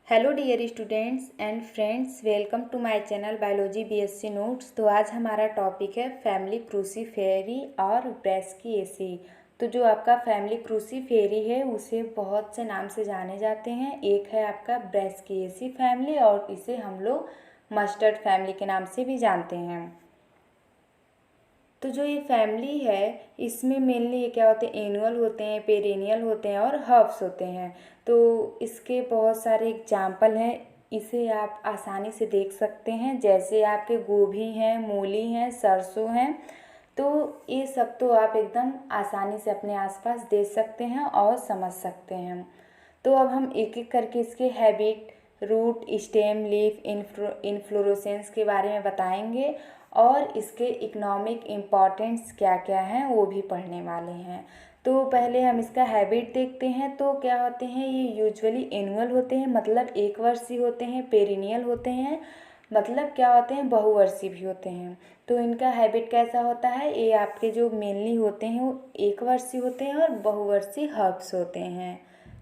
Hello dear students and friends, welcome to my channel biology BSc notes. तो आज हमारा topic है family क्रूसीफेरी और ब्रैसिकेसी। तो जो आपका फैमिली क्रूसीफेरी है उसे बहुत से नाम से जाने जाते हैं। एक है आपका ब्रैसिकेसी फैमिली और इसे हम लोग मस्टर्ड फैमिली के नाम से भी जानते हैं। तो जो ये फैमिली है इसमें मेनली ये क्या होते हैं, एनुअल होते हैं, पेरेनियल होते हैं और हर्ब्स होते हैं। तो इसके बहुत सारे एग्जाम्पल हैं, इसे आप आसानी से देख सकते हैं। जैसे आपके गोभी हैं, मूली हैं, सरसों हैं। तो ये सब तो आप एकदम आसानी से अपने आसपास देख सकते हैं और समझ सकते हैं। तो अब हम एक एक करके इसके habit, root, stem, leaf, inflorescence के बारे में बताएंगे और इसके इकोनॉमिक इम्पॉर्टेंस क्या क्या हैं वो भी पढ़ने वाले हैं। तो पहले हम इसका हैबिट देखते हैं। तो क्या होते हैं, ये यूजुअली एनुअल होते हैं, मतलब एक वर्षीय होते हैं। पेरिनियल होते हैं, मतलब क्या होते हैं, बहुवर्षीय भी होते हैं। तो इनका हैबिट कैसा होता है, ये आपके जो मेनली होते हैं वो एक वर्षीय होते हैं और बहुवर्षीय हर्ब्स होते हैं।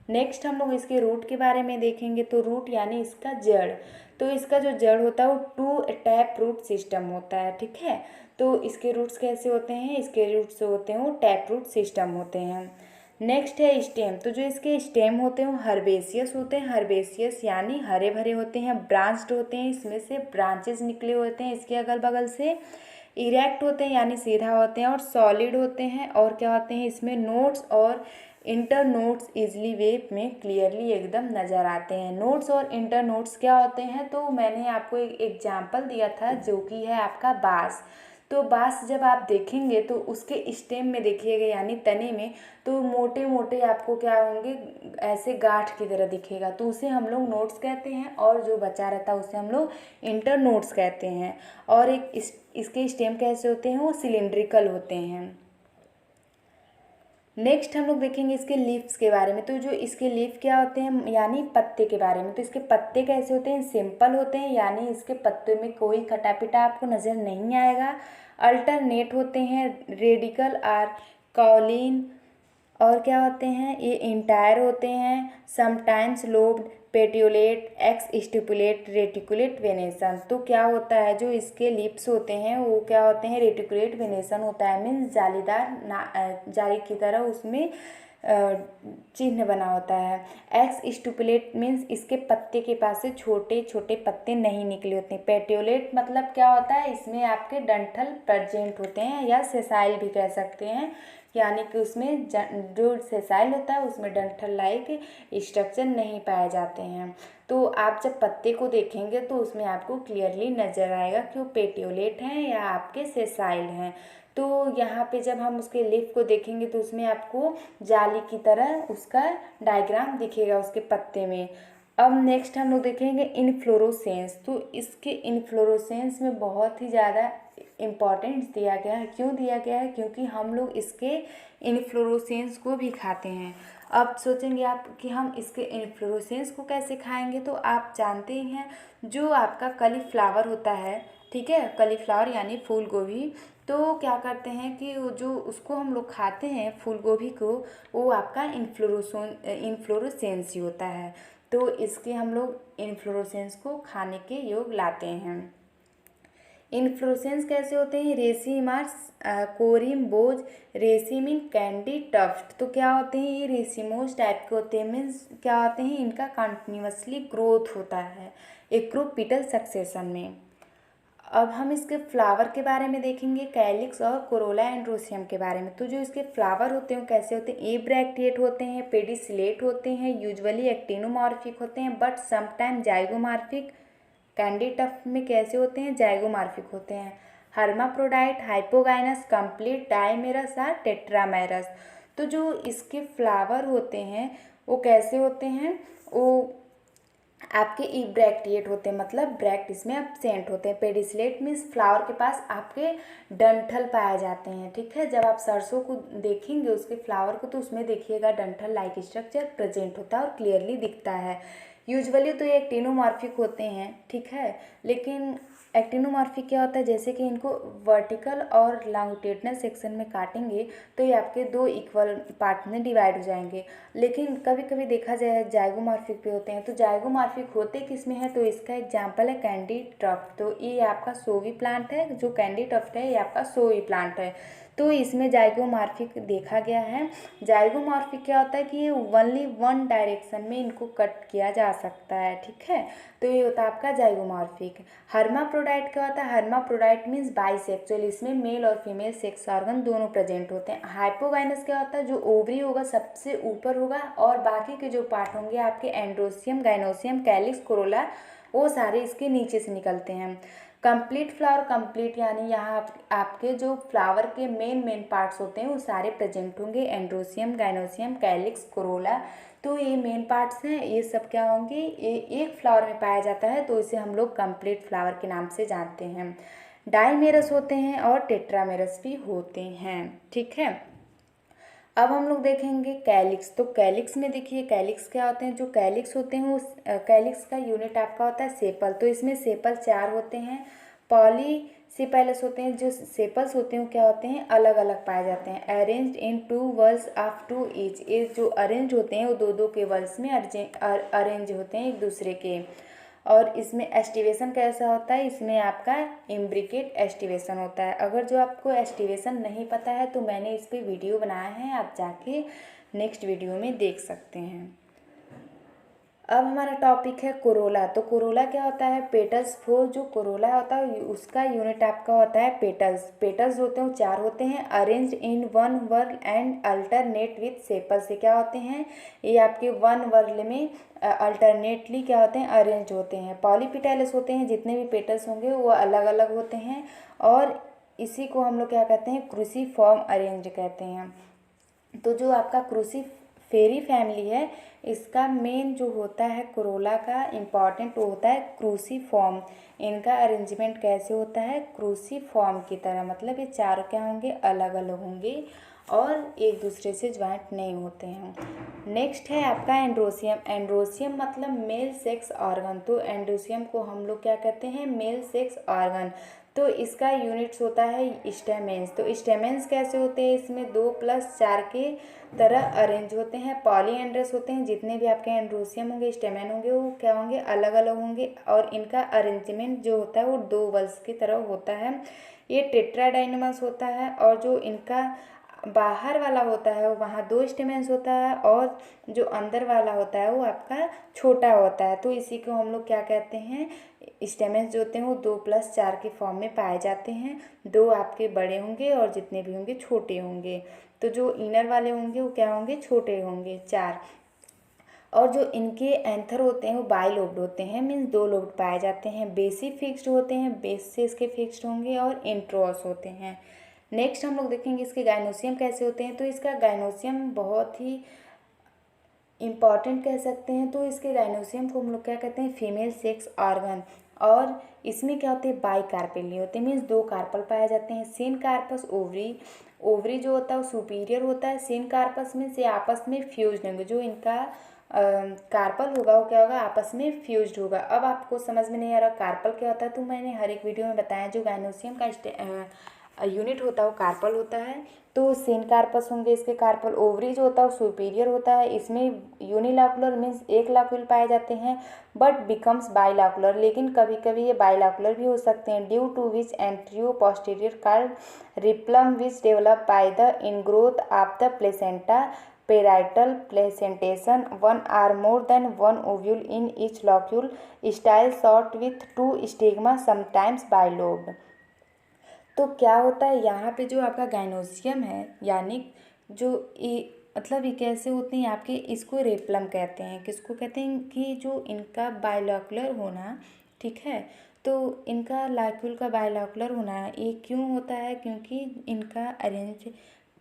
नेक्स्ट हम लोग इसके रूट के बारे में देखेंगे। तो रूट यानी इसका जड़। तो इसका जो जड़ होता है वो टू टैप रूट सिस्टम होता है, ठीक है। तो इसके रूट्स कैसे होते हैं, इसके रूट्स होते हैं वो टैप रूट सिस्टम होते हैं। नेक्स्ट है स्टेम। तो जो इसके स्टेम होते हैं वो हर्बेसियस होते हैं। हर्बेसियस यानी हरे भरे होते हैं, ब्रांच्ड होते हैं, इसमें से ब्रांचेस निकले होते हैं इसके अगल बगल से। इरेक्ट होते हैं यानी सीधा होते हैं और सॉलिड होते हैं। और क्या होते हैं, इसमें नोट्स और इंटर नोट्स इजली वे में क्लियरली एकदम नज़र आते हैं। नोट्स और इंटर नोट्स क्या होते हैं, तो मैंने आपको एक एग्जाम्पल दिया था जो कि है आपका बांस। तो बांस जब आप देखेंगे तो उसके स्टेम में देखिएगा यानी तने में, तो मोटे मोटे आपको क्या होंगे, ऐसे गांठ की तरह दिखेगा, तो उसे हम लोग नोट्स कहते हैं। और जो बचा रहता है उसे हम लोग इंटर नोट्स कहते हैं। और एक इसके स्टेम कैसे होते हैं, वो सिलिंड्रिकल होते हैं। नेक्स्ट हम लोग देखेंगे इसके लीव्स के बारे में। तो जो इसके लीफ क्या होते हैं यानी पत्ते के बारे में। तो इसके पत्ते कैसे होते हैं, सिंपल होते हैं, यानी इसके पत्ते में कोई कटा पिटा आपको नज़र नहीं आएगा। अल्टरनेट होते हैं, रेडिकल आर कॉलिन। और क्या होते हैं, ये इंटायर होते हैं, sometimes lobed, petiolate, exstipulate, reticulate venation. तो क्या होता है, जो इसके लिप्स होते हैं वो क्या होते हैं, रेटिकुलेट वेनेसन होता है, मीन्स जालीदार जाली की तरह उसमें चिन्ह बना होता है। एक्स स्टिपुलेट मीन्स इसके पत्ते के पास से छोटे छोटे पत्ते नहीं निकले होते हैं। पेटियोलेट मतलब क्या होता है, इसमें आपके डंठल प्रेजेंट होते हैं या सेसाइल भी कह सकते हैं, यानी कि उसमें जो सेसाइल होता है उसमें डंठल लाइक स्ट्रक्चर नहीं पाए जाते हैं। तो आप जब पत्ते को देखेंगे तो उसमें आपको क्लियरली नज़र आएगा कि वो पेटियोलेट हैं या आपके सेसाइल हैं। तो यहाँ पे जब हम उसके लीफ को देखेंगे तो उसमें आपको जाली की तरह उसका डायग्राम दिखेगा उसके पत्ते में। अब नेक्स्ट हम लोग देखेंगे इनफ्लोरोसेंस। तो इसके इनफ्लोरोसेंस में बहुत ही ज़्यादा इम्पॉर्टेंस दिया गया है। क्यों दिया गया है, क्योंकि हम लोग इसके इनफ्लोरोसेंस को भी खाते हैं। अब सोचेंगे आप कि हम इसके इनफ्लोरोसेंस को कैसे खाएंगे। तो आप जानते ही हैं, जो आपका कलीफ्लावर होता है, ठीक है, कलीफ्लावर यानी फूल गोभी। तो क्या करते हैं कि वो जो उसको हम लोग खाते हैं फूल गोभी को, वो आपका इन्फ्लोरोसेंस ही होता है। तो इसके हम लोग इन्फ्लोरोसेंस को खाने के योग लाते हैं। इन्फ्लोरेसेंस कैसे होते हैं, रेसिमार्स, कोरिम, बोज, रेसिमिन, कैंडी, टफ्ट। तो क्या होते हैं, ये रेसिमोज टाइप के होते हैं, मीन्स क्या होते हैं, इनका कंटिन्यूसली ग्रोथ होता है एक्रोपिटल सक्सेशन में। अब हम इसके फ्लावर के बारे में देखेंगे, कैलिक्स और कोरोला एंड्रोसियम के बारे में। तो जो इसके फ्लावर होते हैं कैसे होते हैं, एब्रैक्टिएट होते हैं, पेडिसिलेट होते हैं, यूजुअली एक्टिनोमॉर्फिक होते हैं, बट समटाइम जाइगोमॉर्फिक। कैंडी टफ्ट में कैसे होते हैं, जाइगोमॉर्फिक होते हैं। हर्माफ्रोडाइट, हाइपोगाइनस, कंप्लीट, डायमेरस और टेट्रामेरस। तो जो इसके फ्लावर होते हैं वो कैसे होते हैं, वो आपके इब्रैक्टिएट होते हैं, मतलब ब्रैक्ट इसमें एब्सेंट होते हैं। पेडिसलेट मीन्स फ्लावर के पास आपके डंठल पाए जाते हैं, ठीक है। जब आप सरसों को देखेंगे उसके फ्लावर को तो उसमें देखिएगा डंठल लाइक स्ट्रक्चर प्रेजेंट होता है और क्लियरली दिखता है। यूजुअली तो ये एक्टिनोमॉर्फिक होते हैं, ठीक है, लेकिन एक्टिनोमॉर्फिक क्या होता है, जैसे कि इनको वर्टिकल और लॉन्गिट्यूडिनल सेक्शन में काटेंगे तो ये आपके दो इक्वल पार्ट में डिवाइड हो जाएंगे। लेकिन कभी कभी देखा जाए जाइगोमॉर्फिक भी होते हैं। तो जाइगोमॉर्फिक होते किस में है, तो इसका एग्जांपल है कैंडी टफ्ट। तो ये आपका सोवी प्लांट है, जो कैंडी टफ्ट है ये आपका सोवी प्लांट है। तो इसमें जाइगोमॉर्फिक देखा गया है। जाइगोमॉर्फिक क्या होता है कि ये ओनली वन डायरेक्शन में इनको कट किया जा सकता है, ठीक है। तो ये होता है आपका जाइगोमॉर्फिक। हर्माफ्रोडाइट क्या होता है, हर्माफ्रोडाइट मीन्स बाइसेक्सुअल, इसमें मेल और फीमेल सेक्स ऑर्गन दोनों प्रेजेंट होते हैं। हाइपोगाइनस क्या होता है, जो ओवरी होगा सबसे ऊपर होगा और बाकी के जो पार्ट होंगे आपके एंड्रोसियम, गाइनोसियम, कैलिक्स, कोरोला, वो सारे इसके नीचे से निकलते हैं। कंप्लीट फ्लावर, कंप्लीट यानी यहाँ आपके जो फ्लावर के मेन पार्ट्स होते हैं वो सारे प्रेजेंट होंगे, एंड्रोसियम, गाइनोसियम, कैलिक्स, कोरोला। तो ये मेन पार्ट्स हैं, ये सब क्या होंगे, ये एक फ्लावर में पाया जाता है, तो इसे हम लोग कंप्लीट फ्लावर के नाम से जानते हैं। डाइमेरस होते हैं और टेट्रामेरस भी होते हैं, ठीक है। अब हम लोग देखेंगे कैलिक्स। तो कैलिक्स में देखिए कैलिक्स क्या होते हैं, जो कैलिक्स होते हैं वो कैलिक्स का यूनिट आपका होता है सेपल। तो इसमें सेपल 4 होते हैं। पॉलीसेपेलस होते हैं, जो सेपल्स होते हैं वो क्या होते हैं, अलग अलग पाए जाते हैं। अरेंज्ड इन 2 वल्स ऑफ 2 ईच, ये जो अरेंज होते हैं वो दो दो के वल्स में अरेंज होते हैं एक दूसरे के। और इसमें एस्टिवेशन कैसा होता है, इसमें आपका इम्ब्रिकेट एस्टिवेशन होता है। अगर जो आपको एस्टिवेशन नहीं पता है तो मैंने इस पर वीडियो बनाया है, आप जाके नेक्स्ट वीडियो में देख सकते हैं। अब हमारा टॉपिक है कोरोला। तो कोरोला क्या होता है, पेटल्स। फोर जो कोरोला होता है उसका यूनिट आपका होता है पेटल्स। पेटल्स होते हैं 4 होते हैं, arranged in 1 whorl and alternate with sepal से क्या होते हैं, ये आपके 1 वर्ल में अल्टरनेटली क्या होते हैं, अरेंज होते हैं। पॉलीपेटल्स होते हैं, जितने भी पेटल्स होंगे वो अलग अलग होते हैं और इसी को हम लोग क्या कहते हैं, क्रूसीफॉर्म अरेंज कहते हैं। तो जो आपका क्रूसीफेरी फैमिली है इसका मेन जो होता है कोरोला का इम्पॉर्टेंट वो होता है क्रूसीफॉर्म। इनका अरेंजमेंट कैसे होता है, क्रूसीफॉर्म की तरह, मतलब ये 4 क्या होंगे, अलग अलग होंगे और एक दूसरे से ज्वाइंट नहीं होते हैं। नेक्स्ट है आपका एंड्रोसियम। एंड्रोसियम मतलब मेल सेक्स ऑर्गन। तो एंड्रोसियम को हम लोग क्या कहते हैं, मेल सेक्स ऑर्गन। तो इसका यूनिट्स होता है स्टेमेंस। तो स्टेमेंस कैसे होते हैं, इसमें 2+4 के तरह अरेंज होते हैं। पॉलीएंड्रस होते हैं, जितने भी आपके एंड्रोसियम होंगे, स्टेमेन होंगे, वो क्या होंगे, अलग अलग होंगे और इनका अरेंजमेंट जो होता है वो 2 वल्स की तरह होता है। ये टेट्राडाइनमस होता है और जो इनका बाहर वाला होता है वहाँ 2 स्टेमेंस होता है और जो अंदर वाला होता है वो आपका छोटा होता है। तो इसी को हम लोग क्या कहते हैं, स्टेमेंस जो होते हैं वो 2+4 के फॉर्म में पाए जाते हैं। 2 आपके बड़े होंगे और जितने भी होंगे छोटे होंगे। तो जो इनर वाले होंगे वो क्या होंगे, छोटे होंगे 4। और जो इनके एंथर होते हैं वो बाइलोब्ड होते हैं, मीन्स 2 लोब्ड पाए जाते हैं। बेसी फिक्स्ड होते हैं, बेस से इसके फिक्स्ड होंगे और इंट्रोस होते हैं। नेक्स्ट हम लोग देखेंगे इसके गाइनोसियम कैसे होते हैं। तो इसका गाइनोसियम बहुत ही इम्पॉर्टेंट कह सकते हैं। तो इसके गाइनोसियम को हम लोग क्या कहते हैं, फीमेल सेक्स ऑर्गन। और इसमें क्या होते हैं, बाई कार्पेली होते हैं, मीन्स 2 कार्पल पाए जाते हैं। सिन कार्पस ओवरी, ओवरी जो होता है वो सुपीरियर होता है। सिन कार्पस में से आपस में फ्यूज्ड होंगे, जो इनका कार्पल होगा वो क्या होगा, आपस में फ्यूज्ड होगा। अब आपको समझ में नहीं आ रहा कार्पल क्या होता है, तो मैंने हर एक वीडियो में बताया जो गाइनोसियम का यूनिट होता है वो कार्पल होता है। तो सेन कार्पस होंगे इसके कार्पल। ओवरी जो होता है वो सुपीरियर होता है, इसमें यूनिलॉकुलर मीन्स 1 लॉक्यूल पाए जाते हैं बट बिकम्स बाइलॉकुलर, लेकिन कभी कभी ये बाइलॉकुलर भी हो सकते हैं। Due to which antero posterior cord replum which develop by the ingrowth of the placenta parietal placentation 1 or more than 1 ovule in each locule, style short with 2 stigma, sometimes bilobed। तो क्या होता है यहाँ पे जो आपका गाइनोसियम है, यानी जो ये मतलब ये कैसे होते हैं आपके, इसको रेप्लम कहते हैं। किसको कहते हैं, कि जो इनका बाइलॉकुलर होना, ठीक है। तो इनका लाक्यूल का बाइलॉकुलर होना ये क्यों होता है, क्योंकि इनका अरेंज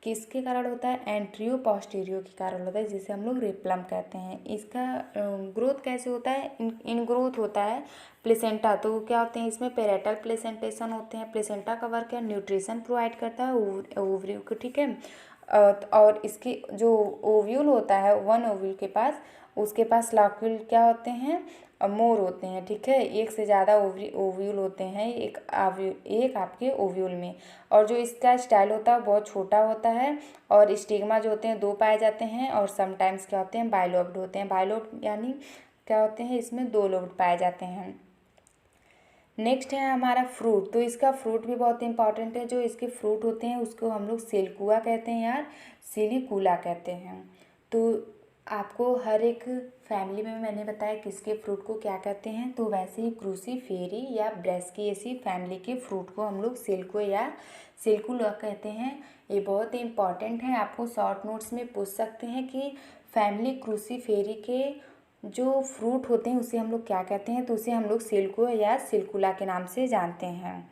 किसके कारण होता है, एंट्रियो पोस्टीरियो के कारण होता है, जिसे हम लोग रेप्लम कहते हैं। इसका ग्रोथ कैसे होता है, इन ग्रोथ होता है प्लेसेंटा। तो क्या होते हैं इसमें पेरेटल प्लेसेंटेशन होते हैं। प्लेसेंटा का वर्क है न्यूट्रिशन प्रोवाइड करता है ओवरी को, ठीक है। और इसकी जो ओव्यूल होता है, वन ओव्यूल के पास, उसके पास लॉक्यूल क्या होते हैं, मोर होते हैं। ठीक है, एक से ज़्यादा ओव्यूल होते हैं एक आपके ओव्यूल में। और जो इसका स्टाइल होता है बहुत छोटा होता है, और स्टिग्मा जो होते हैं 2 पाए जाते हैं, और समटाइम्स क्या होते हैं, बाइलोब्ड होते हैं। बाइलोब्ड यानी क्या होते हैं, इसमें 2 लोब्ड पाए जाते हैं। नेक्स्ट है हमारा फ्रूट। तो इसका फ्रूट भी बहुत इंपॉर्टेंट है। जो इसके फ्रूट होते हैं उसको हम लोग सिल्कुआ कहते हैं यार, सिलिकुला कहते हैं। तो आपको हर एक फैमिली में मैंने बताया किसके फ्रूट को क्या कहते हैं, तो वैसे ही क्रूसीफेरी या ब्रासिकेसी फैमिली के फ्रूट को हम लोग सिल्को या सिल्कुला कहते हैं। ये बहुत इंपॉर्टेंट है, आपको शॉर्ट नोट्स में पूछ सकते हैं कि फैमिली क्रूसीफेरी के जो फ्रूट होते हैं उसे हम लोग क्या कहते हैं, तो उसे हम लोग सिल्को या सिल्कुला के नाम से जानते हैं।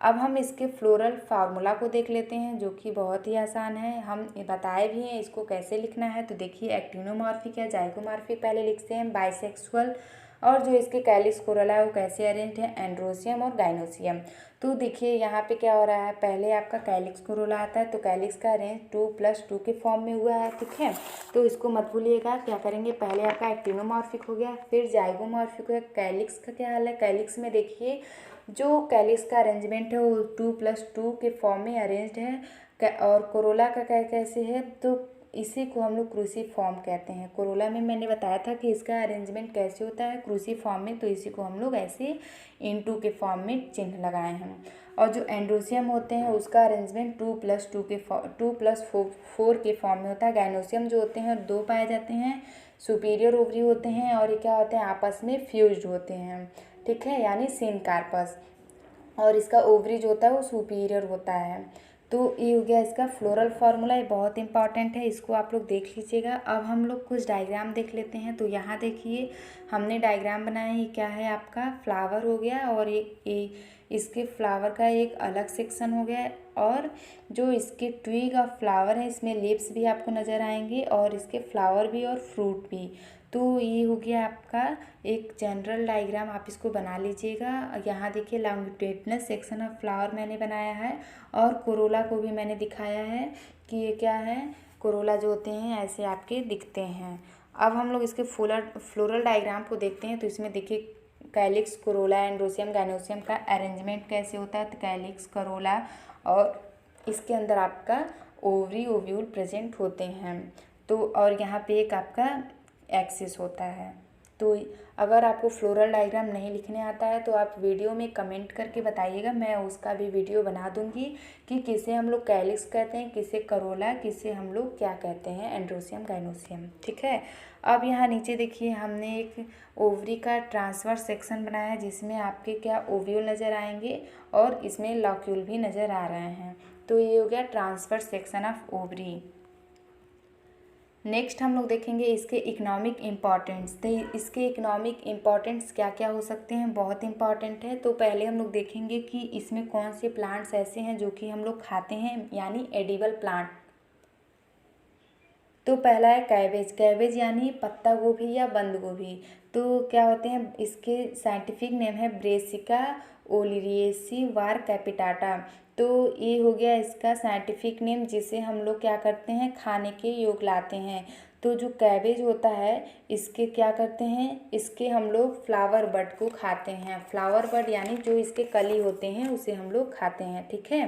अब हम इसके फ्लोरल फार्मूला को देख लेते हैं, जो कि बहुत ही आसान है। हम बताए भी हैं इसको कैसे लिखना है। तो देखिए, एक्टिनोमॉर्फिक या जाइगोमॉर्फिक पहले लिखते हैं, बाइसेक्सुअल, और जो इसके कैलिक्स कोरोला है वो कैसे अरेंज है, एंड्रोसियम और गाइनोसियम। तो देखिए यहाँ पे क्या हो रहा है, पहले आपका कैलिक्स कोरोला आता है, तो कैलिक्स का अरेंज 2+2 के फॉर्म में हुआ है। ठीक है, तो इसको मत भूलिएगा। क्या करेंगे, पहले आपका एक्टिनोमॉर्फिक हो गया, फिर जाइगोमॉर्फिक हो गया। कैलिक्स का क्या हाल है, कैलिक्स में देखिए जो कैलिक्स का अरेंजमेंट है वो 2+2 के फॉर्म में अरेंज्ड है। और कोरोला का क्या कैसे है, तो इसी को हम लोग क्रूसीफॉर्म कहते हैं। कोरोला में मैंने बताया था कि इसका अरेंजमेंट कैसे होता है क्रूसीफॉर्म में, तो इसी को हम लोग ऐसे इनटू के फॉर्म में चिन्ह लगाए हैं। और जो एंड्रोसियम होते हैं उसका अरेंजमेंट 2+4 के फॉर्म में होता है। गाइनोसियम जो होते हैं 2 पाए जाते हैं, सुपीरियर ओवरी होते हैं, और ये क्या होते हैं, आपस में फ्यूज्ड होते हैं। ठीक है, यानी सिनकार्पस, और इसका ओवरी जो होता है वो सुपीरियर होता है। तो ये हो गया इसका फ्लोरल फार्मूला, ये बहुत इंपॉर्टेंट है, इसको आप लोग देख लीजिएगा। अब हम लोग कुछ डायग्राम देख लेते हैं। तो यहाँ देखिए हमने डायग्राम बनाया है, क्या है आपका फ्लावर हो गया, और इसके फ्लावर का एक अलग सेक्शन हो गया, और जो इसके ट्विग ऑफ फ्लावर है इसमें लीव्स भी आपको नज़र आएंगे, और इसके फ्लावर भी और फ्रूट भी। तो ये हो गया आपका एक जनरल डायग्राम, आप इसको बना लीजिएगा। यहाँ देखिए लॉन्गिट्यूडिनल सेक्शन ऑफ फ्लावर मैंने बनाया है, और कोरोला को भी मैंने दिखाया है कि ये क्या है, कोरोला जो होते हैं ऐसे आपके दिखते हैं। अब हम लोग इसके फ्लोरल डायग्राम को देखते हैं। तो इसमें देखिए कैलिक्स, कोरोला, एंड्रोसियम, गाइनोसियम का अरेंजमेंट कैसे होता है। तो कैलिक्स, कोरोला, और इसके अंदर आपका ओवरी ओव्यूल प्रेजेंट होते हैं। तो और यहाँ पे एक आपका एक्सिस होता है। तो अगर आपको फ्लोरल डायग्राम नहीं लिखने आता है तो आप वीडियो में कमेंट करके बताइएगा, मैं उसका भी वीडियो बना दूंगी कि किसे हम लोग कैलिक्स कहते हैं, किसे करोला, किसे हम लोग क्या कहते हैं, एंड्रोसियम, गाइनोसियम। ठीक है, अब यहाँ नीचे देखिए हमने एक ओवरी का ट्रांसवर्स सेक्शन बनाया है, जिसमें आपके क्या ओव्यूल नज़र आएंगे, और इसमें लॉक्यूल भी नज़र आ रहे हैं। तो ये हो गया transverse section of ovary. Next हम लोग देखेंगे इसके इकोनॉमिक इम्पॉर्टेंस। तो इसके इकोनॉमिक इम्पॉर्टेंस क्या क्या हो सकते हैं, बहुत इंपॉर्टेंट है। तो पहले हम लोग देखेंगे कि इसमें कौन से प्लांट्स ऐसे हैं जो कि हम लोग खाते हैं, यानी एडिबल प्लांट। तो पहला है कैबेज। कैबेज यानी पत्ता गोभी या बंद गोभी। तो क्या होते हैं, इसके साइंटिफिक नेम है ब्रेसिका ओलिरिएसी वार कैपिटाटा। तो ये हो गया इसका साइंटिफिक नेम, जिसे हम लोग क्या करते हैं, खाने के योग लाते हैं। तो जो कैबेज होता है इसके क्या करते हैं, इसके हम लोग फ्लावर बड को खाते हैं। फ्लावर बड यानी जो इसके कली होते हैं उसे हम लोग खाते हैं। ठीक है,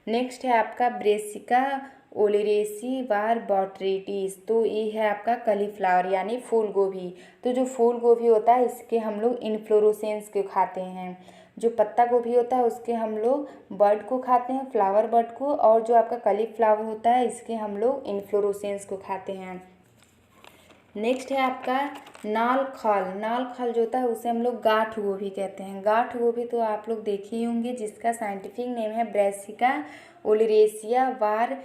नेक्स्ट है आपका ब्रेसिका ओलिरेसी वार बॉटरेटिस। तो ये है आपका कलीफ्लावर यानी फूल गोभी। तो जो फूल गोभी होता है इसके हम लोग इन्फ्लोरोसेंस के खाते हैं। जो पत्ता गोभी होता है उसके हम लोग बर्ड को खाते हैं, फ्लावर बर्ड को, और जो आपका कलीफ्लावर होता है इसके हम लोग इन्फ्लोरोसेंस को खाते हैं। नेक्स्ट है आपका नाल खल। नाल खल जो होता है उसे हम लोग गाठ गोभी कहते हैं। गाठ गोभी तो आप लोग देखे ही होंगे, जिसका साइंटिफिक नेम है ब्रेसिका ओलिरेसिया वार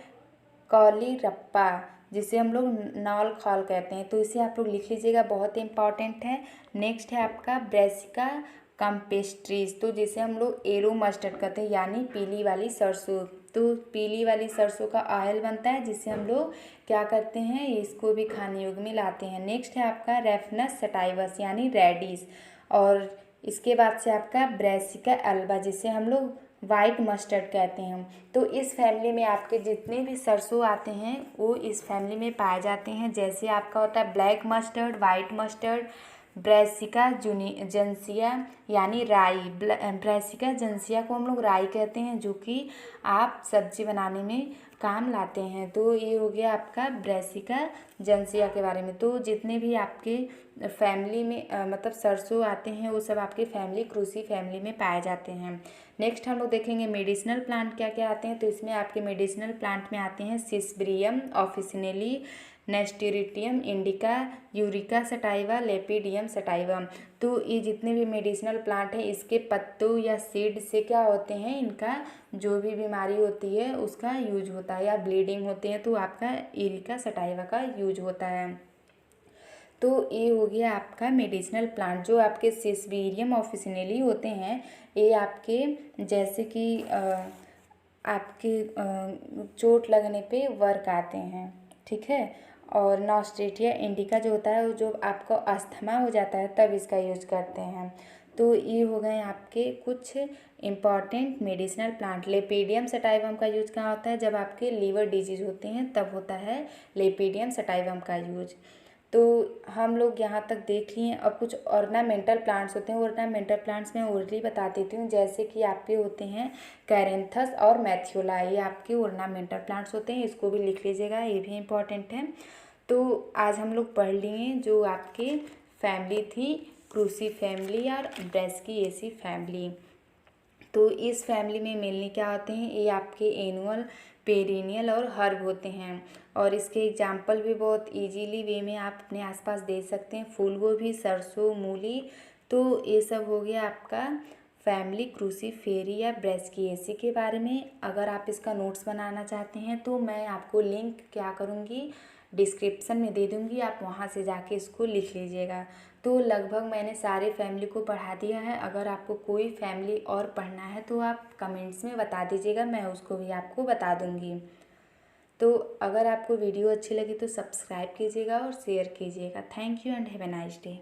कॉलीरप्पा, जिसे हम लोग नाल खल कहते हैं। तो इसे आप लोग लिख लीजिएगा, बहुत इंपॉर्टेंट है। नेक्स्ट है आपका ब्रेसिका कैम्पेस्ट्रिस, तो जिसे हम लोग एरो मस्टर्ड कहते हैं, यानी पीली वाली सरसों। तो पीली वाली सरसों का ऑयल बनता है, जिसे हम लोग क्या करते हैं, इसको भी खाने योग्य में लाते हैं। नेक्स्ट है आपका रेफनस सटाइवस यानी रेडिस, और इसके बाद से आपका ब्रेसिका अल्बा, जिसे हम लोग वाइट मस्टर्ड कहते हैं हम। तो इस फैमिली में आपके जितने भी सरसों आते हैं वो इस फैमिली में पाए जाते हैं। जैसे आपका होता है black mustard, white mustard, brassica juncea यानी राई। ब्रैसिका जंसिया को हम लोग राई कहते हैं, जो कि आप सब्जी बनाने में काम लाते हैं। तो ये हो गया आपका ब्रैसिका जंसिया के बारे में। तो जितने भी आपके फैमिली में मतलब सरसों आते हैं वो सब आपके फैमिली क्रूसी फैमिली में पाए जाते हैं। नेक्स्ट हम लोग देखेंगे मेडिसिनल प्लांट क्या क्या आते हैं। तो इसमें आपके मेडिसिनल प्लांट में आते हैं सिसब्रियम ऑफिसिनेली, नेस्टेरिटियम इंडिका, यूरिका सटाइवा, लेपिडियम सटाइवा। तो ये जितने भी मेडिसिनल प्लांट हैं इसके पत्तों या सीड से क्या होते हैं, इनका जो भी बीमारी होती है उसका यूज होता है, या ब्लीडिंग होते हैं तो आपका यूरिका सटाइवा का यूज होता है। तो ये हो गया आपका मेडिसिनल प्लांट। जो आपके सिसबेरियम ऑफिसिनेली होते हैं ये आपके जैसे कि आपके चोट लगने पे वर्क आते हैं, ठीक है। और नॉस्ट्रेटिया इंडिका जो होता है वो जो आपको अस्थमा हो जाता है तब इसका यूज करते हैं। तो ये हो गए आपके कुछ इम्पॉर्टेंट मेडिसिनल प्लांट। लेपिडियम सटाइवम का यूज कहाँ होता है, जब आपके लीवर डिजीज होते हैं तब होता है लेपिडियम सटाइवम का यूज। तो हम लोग यहाँ तक देख लिए। अब कुछ ऑर्नामेंटल प्लांट्स होते हैं। ऑर्नामेंटल प्लांट्स में ओरली बता देती हूँ। जैसे कि आपके होते हैं कैरेंथस और मैथ्यूला, ये आपके ऑर्नामेंटल प्लांट्स होते हैं, इसको भी लिख लीजिएगा, ये भी इम्पॉर्टेंट है। तो आज हम लोग पढ़ लिए जो आपके फैमिली थी क्रूसी फैमिली और ब्रैसिकेसी फैमिली। तो इस फैमिली में मेनली क्या होते हैं, ये आपके एनुअल, पेरिनियल और हर्ब होते हैं। और इसके एग्जाम्पल भी बहुत इजीली वे में आप अपने आसपास दे सकते हैं। फूल गोभी, सरसों, मूली। तो ये सब हो गया आपका फैमिली क्रूसीफेरी या ब्रैसिकेसी के बारे में। अगर आप इसका नोट्स बनाना चाहते हैं तो मैं आपको लिंक क्या करूँगी, डिस्क्रिप्शन में दे दूँगी, आप वहाँ से जाके इसको लिख लीजिएगा। तो लगभग मैंने सारे फैमिली को पढ़ा दिया है। अगर आपको कोई फैमिली और पढ़ना है तो आप कमेंट्स में बता दीजिएगा, मैं उसको भी आपको बता दूँगी। तो अगर आपको वीडियो अच्छी लगी तो सब्सक्राइब कीजिएगा और शेयर कीजिएगा। Thank you and have a nice day.